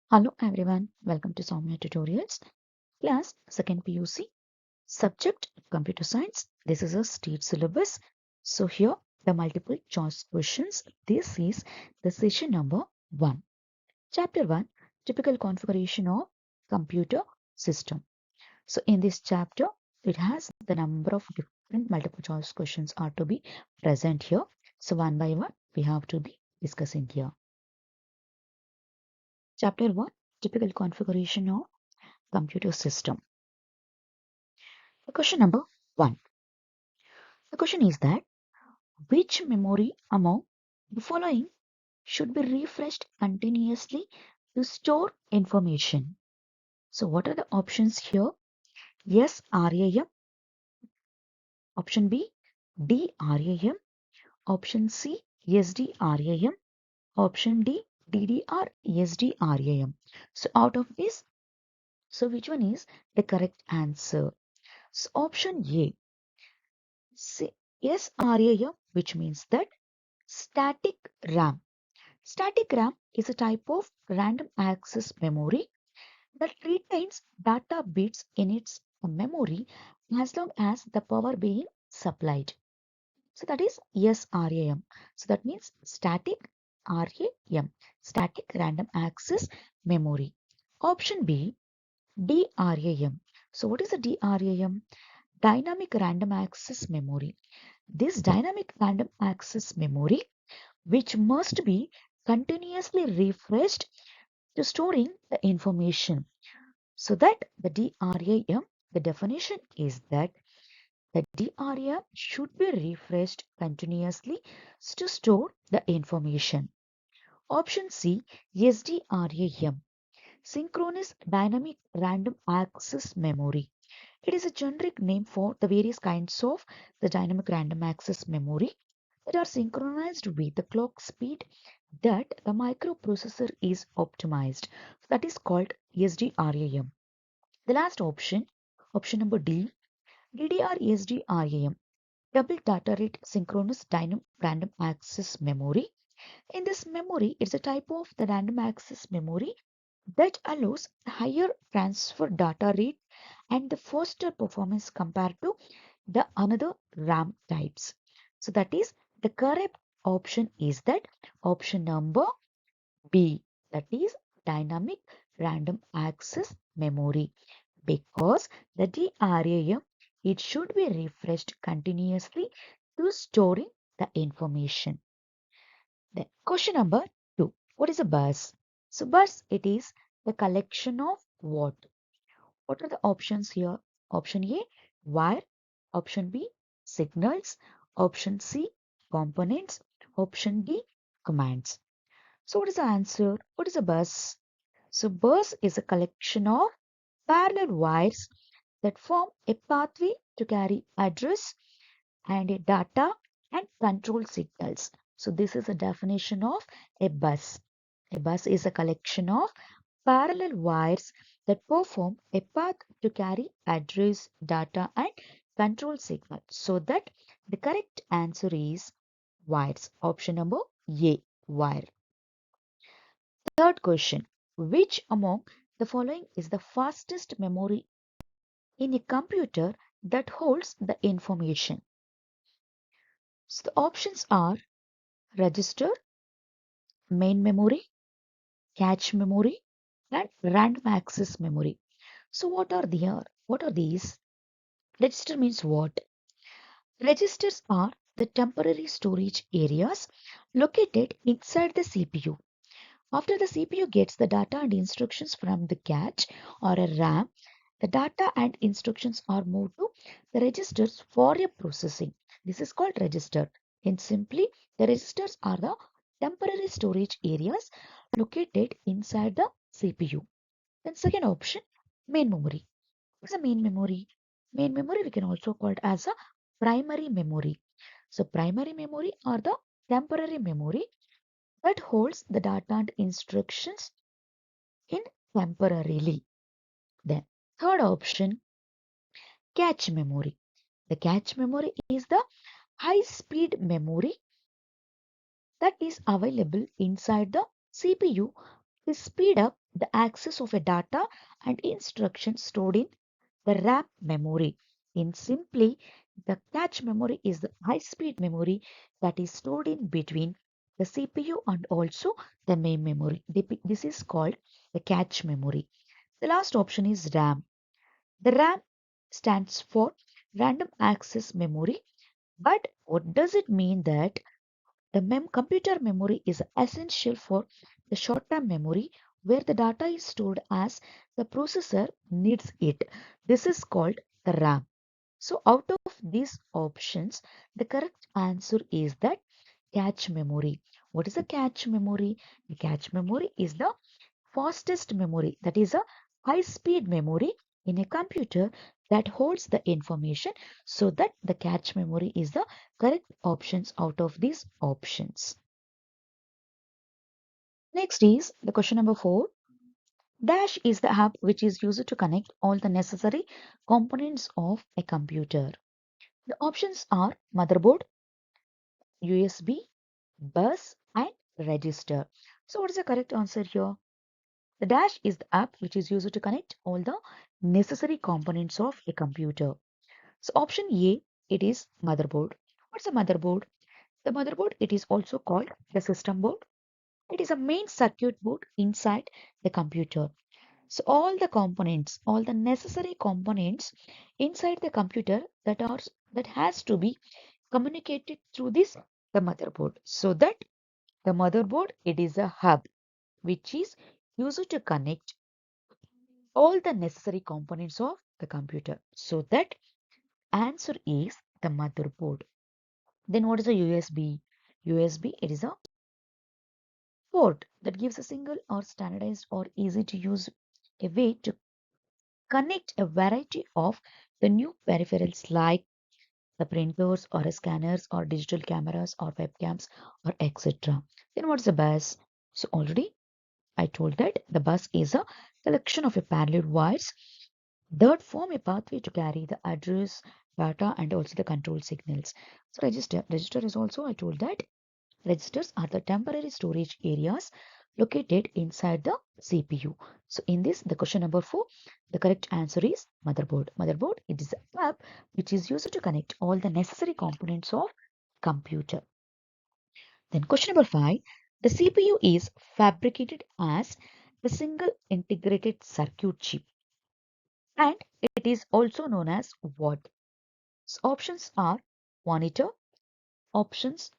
Hello everyone, welcome to Sowmya Tutorials. Class 2nd PUC, subject Computer Science. This is a state syllabus. So here the multiple choice questions. This is the session number 1. Chapter 1, typical configuration of computer system. So in this chapter, it has the number of different multiple choice questions are to be present here. So one by one, we have to be discussing here. Chapter 1, typical configuration of computer system. Question number 1. The question is that which memory among the following should be refreshed continuously to store information? So what are the options here? Yes, RAM. Option B, DRAM. Option C, SDRAM. Option D, DDR SDRAM. So out of this, so which one is the correct answer? So option A, SRAM, which means that static RAM. Static RAM is a type of random access memory that retains data bits in its memory as long as the power being supplied. So that is SRAM. So that means static RAM, static random access memory. Option B, DRAM. So what is a DRAM? Dynamic random access memory. This dynamic random access memory, which must be continuously refreshed to storing the information. So that the DRAM, the definition is that the DRAM should be refreshed continuously to store the information. Option C, SDRAM, synchronous dynamic random access memory. It is a generic name for the various kinds of the dynamic random access memory that are synchronized with the clock speed that the microprocessor is optimized. That is called SDRAM. The last option, option number D, DDR SDRAM, double data rate synchronous dynamic random access memory. In this memory, it's a type of the random access memory that allows higher transfer data rate and the faster performance compared to the another RAM types. So that is the correct option is that option number B, that is dynamic random access memory, because the DRAM, it should be refreshed continuously to storing the information. Then question number 2, what is a bus? So bus, it is the collection of what? What are the options here? Option A, wire. Option B, signals. Option C, components. Option D, commands. So what is the answer? What is a bus? So bus is a collection of parallel wires that form a pathway to carry address and a data and control signals. So this is a definition of a bus. A bus is a collection of parallel wires that perform a path to carry address, data and control signal. So that the correct answer is wires. Option number A, wire. Third question. Which among the following is the fastest memory in a computer that holds the information? So the options are register, main memory, cache memory, and random access memory. So what are these? Register means what? Registers are the temporary storage areas located inside the CPU. After the CPU gets the data and instructions from the cache or a RAM, the data and instructions are moved to the registers for a processing. This is called register. And simply, the registers are the temporary storage areas located inside the CPU. Then second option, main memory. What is a main memory? Main memory we can also call it as a primary memory. So primary memory are the temporary memory that holds the data and instructions in temporarily. Then third option, cache memory. The cache memory is the high speed memory that is available inside the CPU They speed up the access of a data and instructions stored in the RAM memory. In simply, the cache memory is the high-speed memory that is stored in between the CPU and also the main memory. This is called the cache memory. The last option is RAM. The RAM stands for random access memory. But what does it mean that the computer memory is essential for the short-term memory where the data is stored as the processor needs it. This is called the RAM. So out of these options, the correct answer is that cache memory. What is a cache memory? The cache memory is the fastest memory, that is a high speed memory in a computer that holds the information, so that the cache memory is the correct options out of these options. Next is the question number 4. Dash is the app which is used to connect all the necessary components of a computer. The options are motherboard, USB, bus, and register. So what is the correct answer here? The Dash is the app which is used to connect all the necessary components of a computer. So option A, it is motherboard. What's a motherboard? The motherboard, it is also called the system board. It is a main circuit board inside the computer. So all the components, all the necessary components inside the computer that has to be communicated through this the motherboard. So that the motherboard, it is a hub which is used to connect all the necessary components of the computer. So that answer is the motherboard. Then what is a USB? USB, it is a port that gives a single or standardized or easy to use a way to connect a variety of the new peripherals like the printers or scanners or digital cameras or webcams or etc. Then what's the bus? So already I told that the bus is a collection of a parallel wires that form a pathway to carry the address, data, and also the control signals. So register is also, I told that registers are the temporary storage areas located inside the CPU. So in this, the question number 4, the correct answer is motherboard. Motherboard, it is a app which is used to connect all the necessary components of computer. Then question number 5, the CPU is fabricated as the single integrated circuit chip and it is also known as what? So options are monitor, options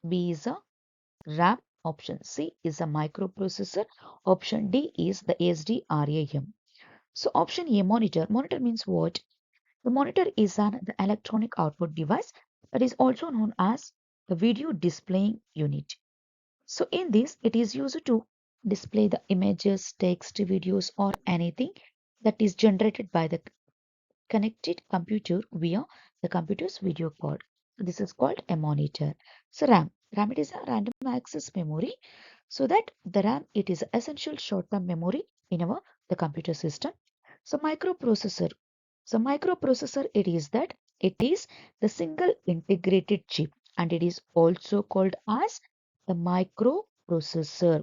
B is a RAM, option C is a microprocessor, option D is the SDRAM. So option A, monitor. Monitor means what? The monitor is the electronic output device that is also known as the video displaying unit. So in this, it is used to display the images, text, videos, or anything that is generated by the connected computer via the computer's video card. This is called a monitor. So RAM. RAM, it is a random access memory. So that the RAM, it is essential short-term memory in our the computer system. So microprocessor. So microprocessor, it is that it is the single integrated chip and it is also called as the microprocessor,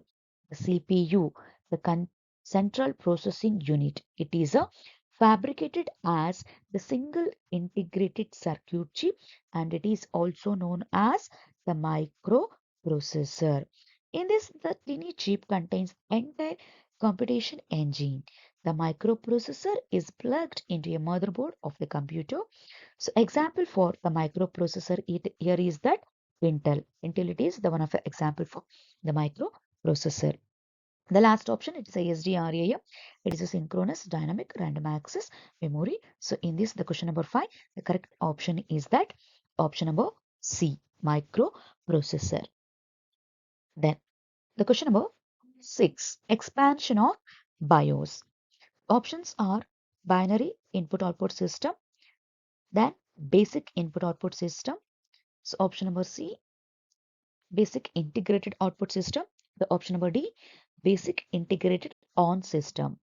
the CPU, the central processing unit. It is a fabricated as the single integrated circuit chip and it is also known as the microprocessor. In this, the tiny chip contains entire computation engine. The microprocessor is plugged into a motherboard of the computer. So example for the microprocessor here is that Intel. Intel, it is the one of the example for the microprocessor. The last option, it is a SDRAM. It is a synchronous dynamic random access memory. So in this, the question number 5, the correct option is that option number C, microprocessor. Then the question number 6, expansion of BIOS. Options are binary input output system, then basic input output system. So option number C, basic integrated output system. The option number D, basic integrated on system.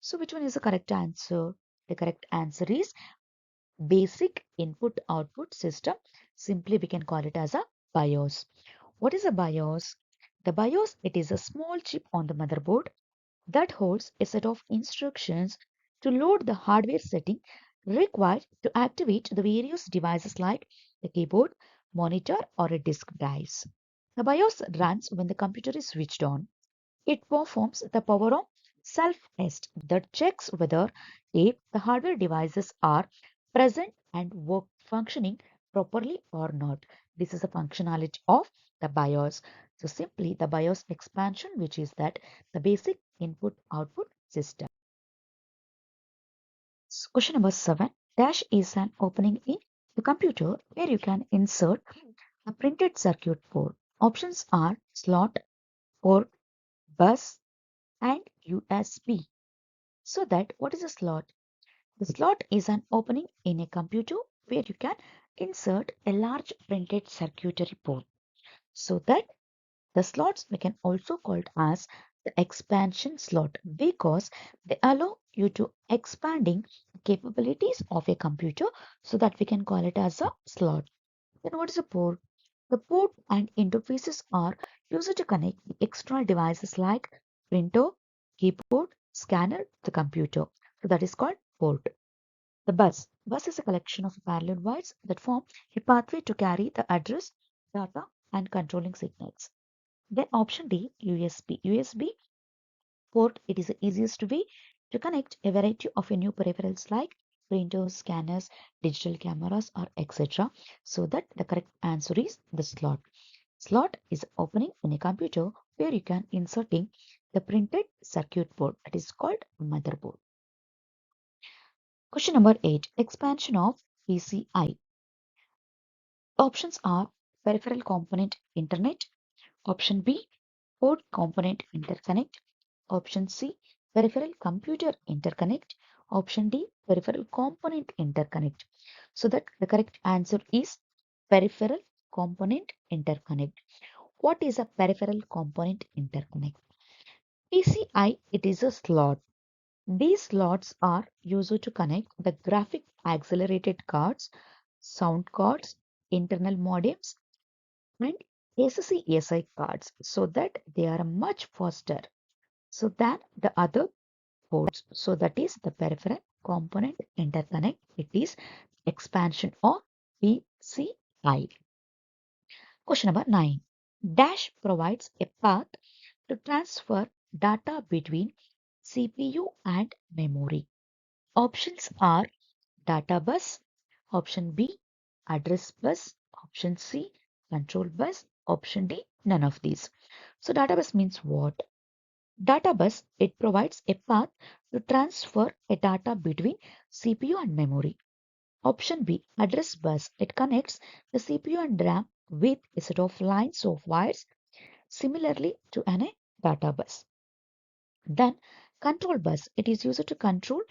So which one is the correct answer? The correct answer is basic input output system. Simply we can call it as a BIOS. What is a BIOS? The BIOS, it is a small chip on the motherboard that holds a set of instructions to load the hardware setting required to activate the various devices like the keyboard, monitor, or a disk drives. The BIOS runs when the computer is switched on. It performs the power on self-test that checks whether A, the hardware devices are present and work functioning properly or not. This is the functionality of the BIOS. So simply the BIOS expansion, which is that the basic input output system. So question number 7. Dash is an opening in the computer where you can insert a printed circuit board. Options are slot, port, bus, and USB. So that what is a slot? The slot is an opening in a computer where you can insert a large printed circuitry board. So that the slots we can also call it as the expansion slot because they allow you to expanding capabilities of a computer so that we can call it as a slot. Then what is a port? The port and interfaces are used to connect the external devices like printer, keyboard, scanner, the computer. So that is called port. The bus. Bus is a collection of parallel wires that form a pathway to carry the address, data, and controlling signals. Then option D, USB. USB port, it is the easiest way to connect a variety of new peripherals like printers, scanners, digital cameras, or etc. So that the correct answer is the slot. Slot is opening in a computer where you can inserting the printed circuit board that is called motherboard. Question number 8. Expansion of PCI. Options are peripheral component internet. Option B, port component interconnect. Option C, peripheral computer interconnect. Option D, peripheral component interconnect. So that the correct answer is peripheral component interconnect. What is a peripheral component interconnect? PCI, it is a slot. These slots are used to connect the graphic accelerated cards, sound cards, internal modems, and SCSI cards so that they are much faster so than the other ports. So that is the peripheral component interconnect. It is expansion of PCI. Question number 9. Dash provides a path to transfer data between CPU and memory. Options are data bus, option B, address bus, option C, control bus, option D, none of these. So data bus means what? Data bus, it provides a path to transfer a data between CPU and memory. Option B, address bus, it connects the CPU and RAM with a set of lines of wires similarly to a data bus. Then control bus, it is used to control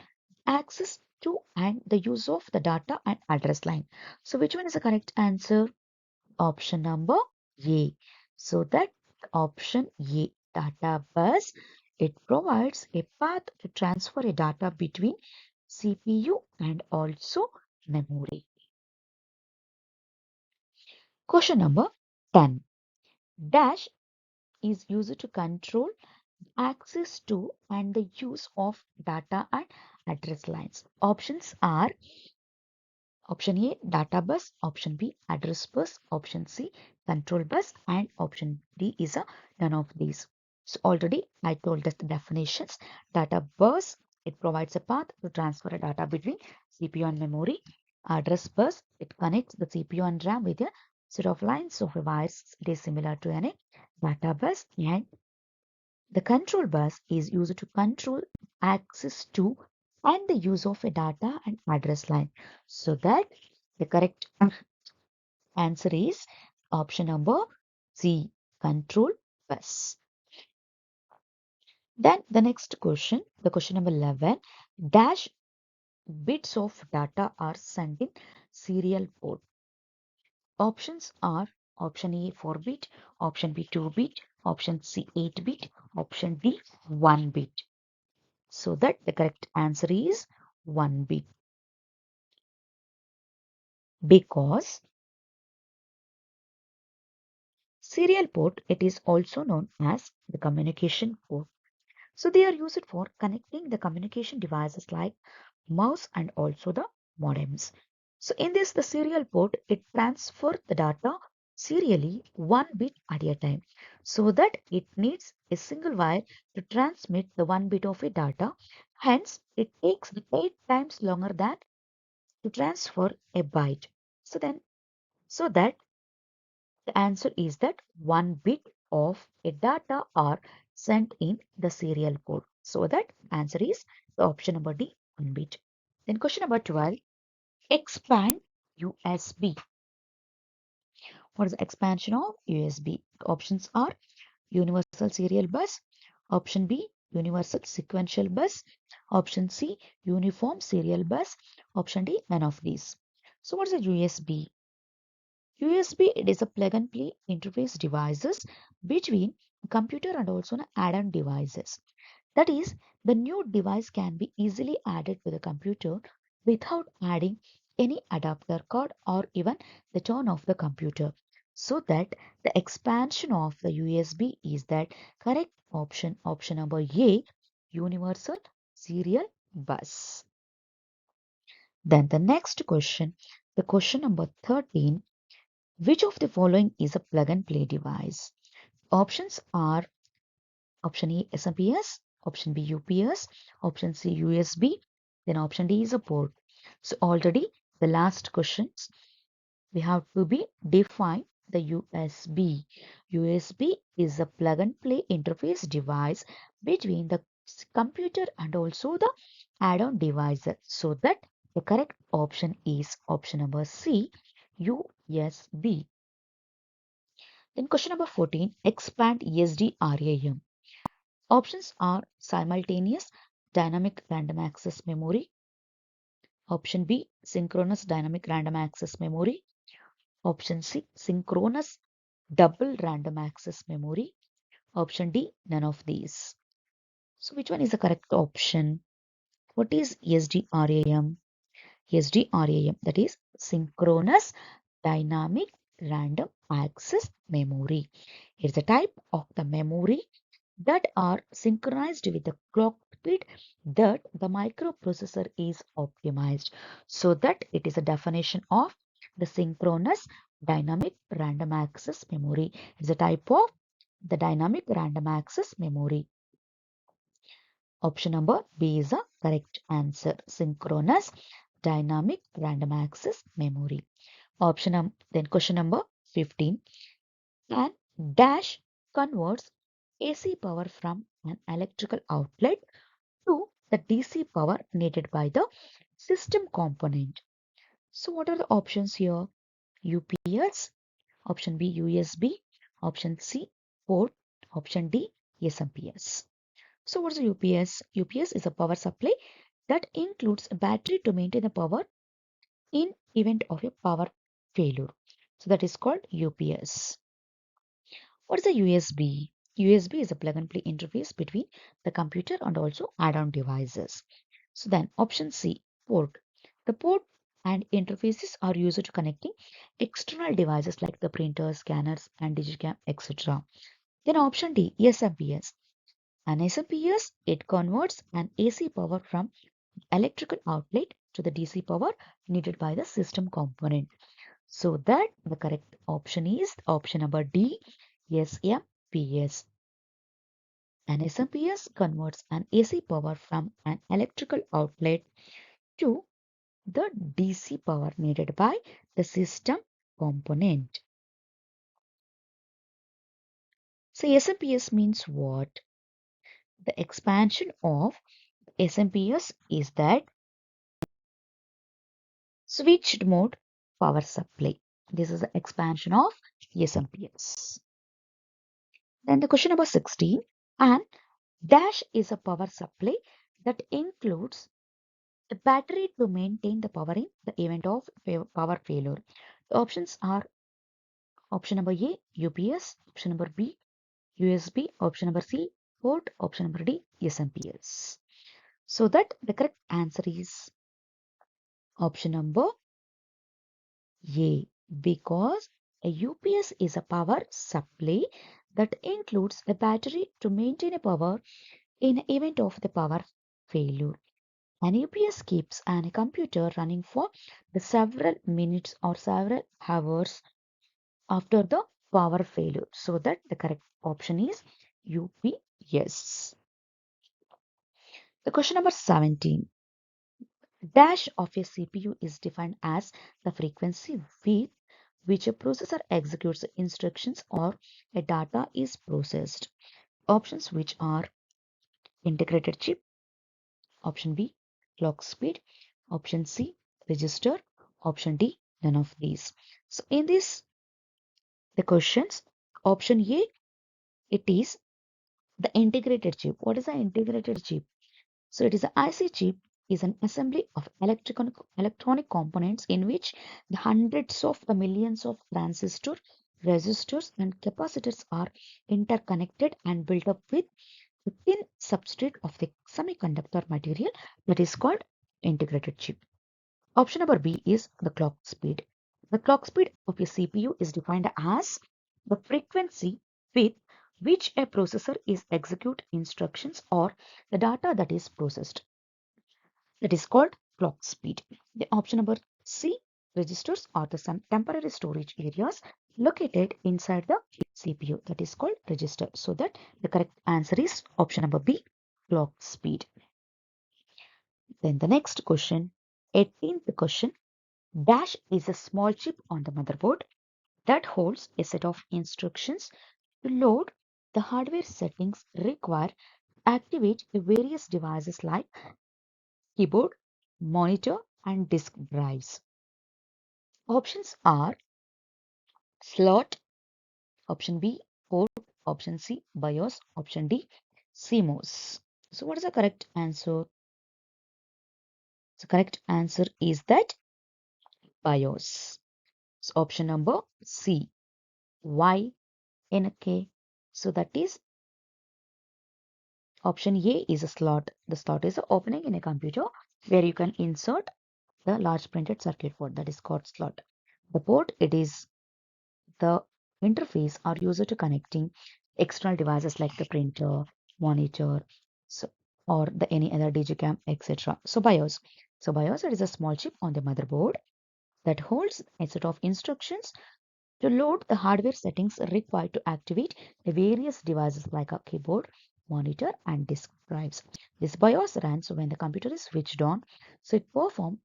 access to and the use of the data and address line. So which one is the correct answer? Option number A. So that option A, data bus, it provides a path to transfer a data between CPU and also memory. Question number 10. Dash is used to control access to and the use of data and address lines. Options are option A, data bus, option B, address bus, option C, control bus, and option D is a none of these. So already I told us the definitions. Data bus, it provides a path to transfer a data between CPU and memory. Address bus, it connects the CPU and RAM with a set of lines of wires. It is similar to a data bus, and the control bus is used to control access to and the use of a data and address line. So that the correct answer is option number C, control bus. Then the next question, the question number 11, dash bits of data are sent in serial port. Options are option A 4 bit, option B 2 bit, option C 8 bit, option D 1 bit. So that the correct answer is 1 bit because Serial port, it is also known as the communication port. So they are used for connecting the communication devices like mouse and also the modems. So in this, the serial port, it transfers the data serially one bit at a time, so that it needs a single wire to transmit the one bit of a data. Hence, it takes 8 times longer than to transfer a byte. So then, so that the answer is that one bit of a data are sent in the serial port. So that answer is the option number D, 1 bit. Then question number 12, expand USB. What is the expansion of USB? Options are universal serial bus, option B, universal sequential bus, option C, uniform serial bus, option D, none of these. So what is a USB? USB, it is a plug and play interface devices between computer and also an add-on devices. That is, the new device can be easily added to the computer without adding any adapter card or even the turn of the computer. So that the expansion of the USB is that correct option, option number A, universal serial bus. Then the next question, the question number 13, which of the following is a plug and play device? Options are option A SMPS, option B UPS, option C USB, then option D is a port. So already the last questions we have to be define the USB. USB is a plug and play interface device between the computer and also the add-on devices. So that the correct option is option number C, USB. Then question number 14, expand ESD-RAM. Options are simultaneous dynamic random access memory, option B, synchronous dynamic random access memory, option C, synchronous double random access memory, option D, none of these. So which one is the correct option? What is ESD-RAM? ESD-RAM, that is synchronous dynamic random access memory. It's a type of the memory that are synchronized with the clock speed that the microprocessor is optimized. So that it is a definition of the synchronous dynamic random access memory. It's a type of the dynamic random access memory. Option number B is a correct answer. Synchronous dynamic random access memory. Then question number 15. And dash converts AC power from an electrical outlet to the DC power needed by the system component. So what are the options here? UPS, option B USB, option C port, option D SMPS. So what is the UPS? UPS is a power supply that includes a battery to maintain the power in event of a power failure. So that is called UPS. What is a USB? USB is a plug and play interface between the computer and also add-on devices. So then option C, port. The port and interfaces are used to connecting external devices like the printers, scanners, and digicam, etc. Then option D, SMPS. An SMPS, it converts an AC power from electrical outlet to the DC power needed by the system component. So that the correct option is option number D, SMPS. An SMPS converts an AC power from an electrical outlet to the DC power needed by the system component. So SMPS means what? The expansion of SMPS is that switched mode power supply. This is the expansion of SMPS. Then the question number 16, and dash is a power supply that includes the battery to maintain the power in the event of power failure. The options are option number A, UPS, option number B, USB, option number C, port, option number D, SMPS. So that the correct answer is option number A, because A UPS is a power supply that includes a battery to maintain a power in event of the power failure. An UPS keeps a computer running for the several minutes or several hours after the power failure. So that the correct option is UPS. The question number 17. Dash of a CPU is defined as the frequency with which a processor executes instructions or a data is processed. Options which are integrated chip, option B, clock speed, option C, register, option D, none of these. So in this, the questions, option A, it is the integrated chip. What is the integrated chip? So it is an IC chip is an assembly of electronic components in which the hundreds of the millions of transistors, resistors and capacitors are interconnected and built up with the thin substrate of the semiconductor material that is called integrated chip. Option number B is the clock speed. The clock speed of a CPU is defined as the frequency with which a processor is execute instructions or the data that is processed. That is called clock speed. The option number C, registers are the some temporary storage areas located inside the CPU, that is called register. So that the correct answer is option number B, clock speed. Then the next question, 18th question. Dash is a small chip on the motherboard that holds a set of instructions to load the hardware settings required to activate the various devices like keyboard, monitor, and disk drives. Options are slot, option B, port, option C, BIOS, option D, CMOS. So what is the correct answer? The correct answer is that BIOS. So option number C, Y in a K. So that is option A is a slot. The slot is an opening in a computer where you can insert the large printed circuit board, that is called slot. The port, it is the interface are used to connecting external devices like the printer, monitor, so, or the any other digicam, etc. So BIOS. So BIOS, it is a small chip on the motherboard that holds a set of instructions to load the hardware settings required to activate the various devices like a keyboard, monitor, and disk drives. This BIOS runs when the computer is switched on, so it performs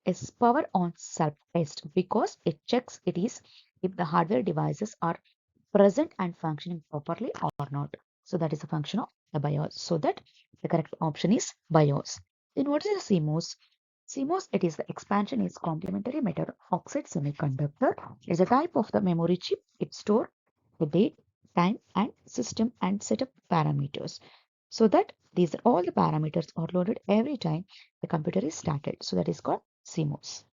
a power on self test because it checks it is if the hardware devices are present and functioning properly or not. So that is a function of the BIOS. So that the correct option is BIOS. Then what is the CMOS? CMOS, it is the expansion is complementary metal oxide semiconductor. It is a type of the memory chip. It stores the date, time, and system and setup parameters. So that these are all the parameters are loaded every time the computer is started. So that is called CMOS.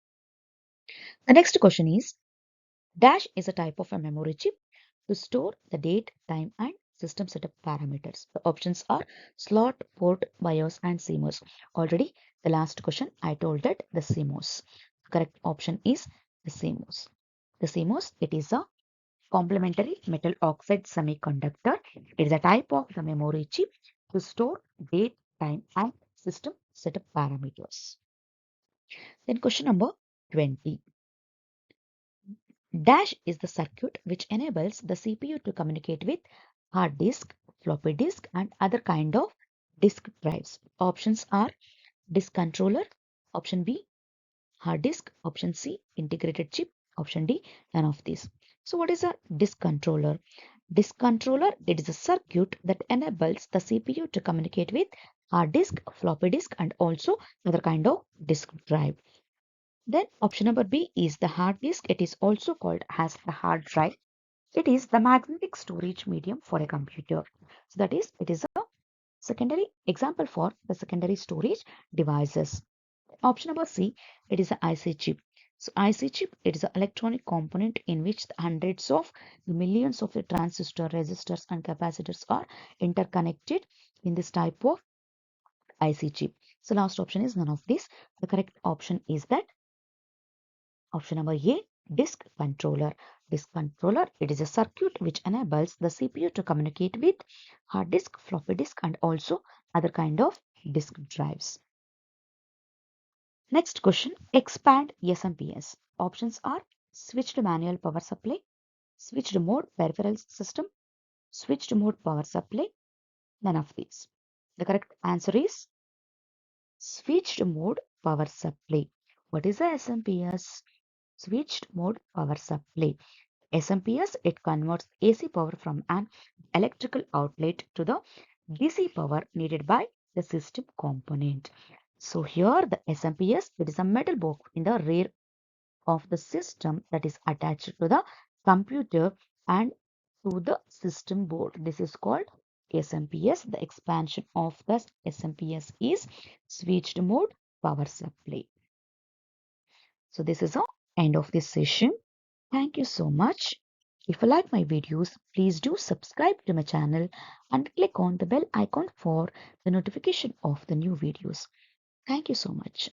The next question is, Dash is a type of a memory chip to store the date, time, and system setup parameters. The options are slot, port, BIOS, and CMOS. Already, the last question I told that the CMOS. The correct option is the CMOS. The CMOS, it is a complementary metal oxide semiconductor. It is a type of the memory chip to store date, time, and system setup parameters. Then question number 20. Dash is the circuit which enables the CPU to communicate with hard disk, floppy disk, and other kind of disk drives. Options are disk controller, option B, hard disk, option C, integrated chip, option D, none of these. So what is a disk controller? Disk controller, it is a circuit that enables the CPU to communicate with hard disk, floppy disk, and also other kind of disk drive. Then option number B is the hard disk. It is also called as the hard drive. It is the magnetic storage medium for a computer. So that is, it is a secondary example for the secondary storage devices. Option number C, it is an IC chip. So IC chip, it is an electronic component in which the hundreds of millions of the transistor, resistors, and capacitors are interconnected in this type of IC chip. So last option is none of this. The correct option is that option number A, disk controller. disk controller. It is a circuit which enables the CPU to communicate with hard disk, floppy disk, and also other kind of disk drives. Next question, expand SMPS. Options are switched manual power supply, switched mode peripheral system, switched mode power supply, none of these. The correct answer is switched mode power supply. What is the SMPS? Switched mode power supply. SMPS, it converts AC power from an electrical outlet to the DC power needed by the system component. So here the SMPS, it is a metal box in the rear of the system that is attached to the computer and to the system board. This is called SMPS. The expansion of the SMPS is switched mode power supply. So this is the end of this session. Thank you so much. If you like my videos, please do subscribe to my channel and click on the bell icon for the notification of the new videos. Thank you so much.